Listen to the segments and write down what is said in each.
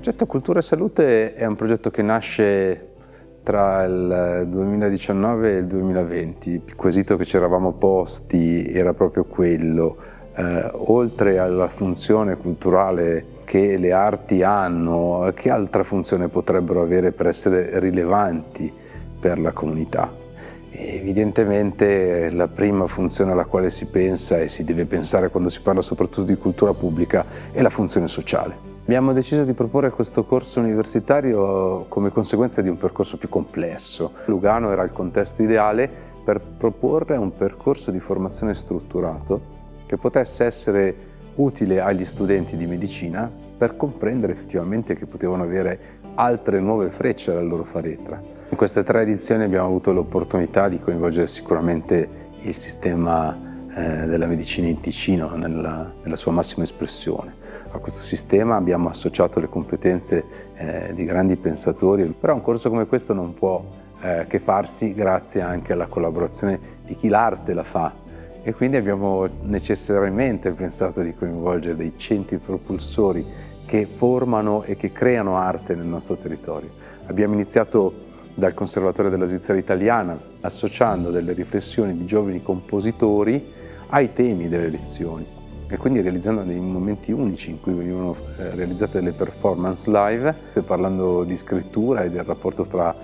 progetto Cultura e Salute è un progetto che nasce tra il 2019 e il 2020. Il quesito che ci eravamo posti era proprio quello, oltre alla funzione culturale che le arti hanno, che altra funzione potrebbero avere per essere rilevanti per la comunità? Evidentemente la prima funzione alla quale si pensa e si deve pensare quando si parla soprattutto di cultura pubblica è la funzione sociale. Abbiamo deciso di proporre questo corso universitario come conseguenza di un percorso più complesso. Lugano era il contesto ideale per proporre un percorso di formazione strutturato che potesse essere utile agli studenti di medicina per comprendere effettivamente che potevano avere altre nuove frecce alla loro faretra. In queste 3 edizioni abbiamo avuto l'opportunità di coinvolgere sicuramente il sistema della medicina in Ticino nella sua massima espressione. A questo sistema abbiamo associato le competenze di grandi pensatori, però un corso come questo non può che farsi grazie anche alla collaborazione di chi l'arte la fa, e quindi abbiamo necessariamente pensato di coinvolgere dei centri propulsori che formano e che creano arte nel nostro territorio. Abbiamo iniziato dal Conservatorio della Svizzera Italiana, associando delle riflessioni di giovani compositori ai temi delle lezioni e quindi realizzando dei momenti unici in cui venivano realizzate delle performance live. Parlando di scrittura e del rapporto fra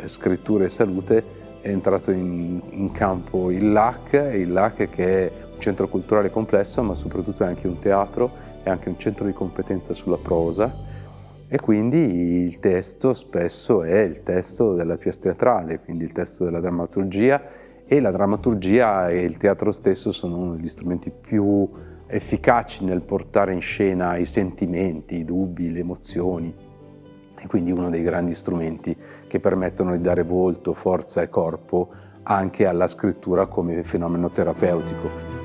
scrittura e salute, è entrato in campo il LAC che è un centro culturale complesso, ma soprattutto è anche un teatro, è anche un centro di competenza sulla prosa, e quindi il testo spesso è il testo della pièce teatrale, quindi il testo della drammaturgia, e la drammaturgia e il teatro stesso sono uno degli strumenti più efficaci nel portare in scena i sentimenti, i dubbi, le emozioni, e quindi uno dei grandi strumenti che permettono di dare volto, forza e corpo anche alla scrittura come fenomeno terapeutico.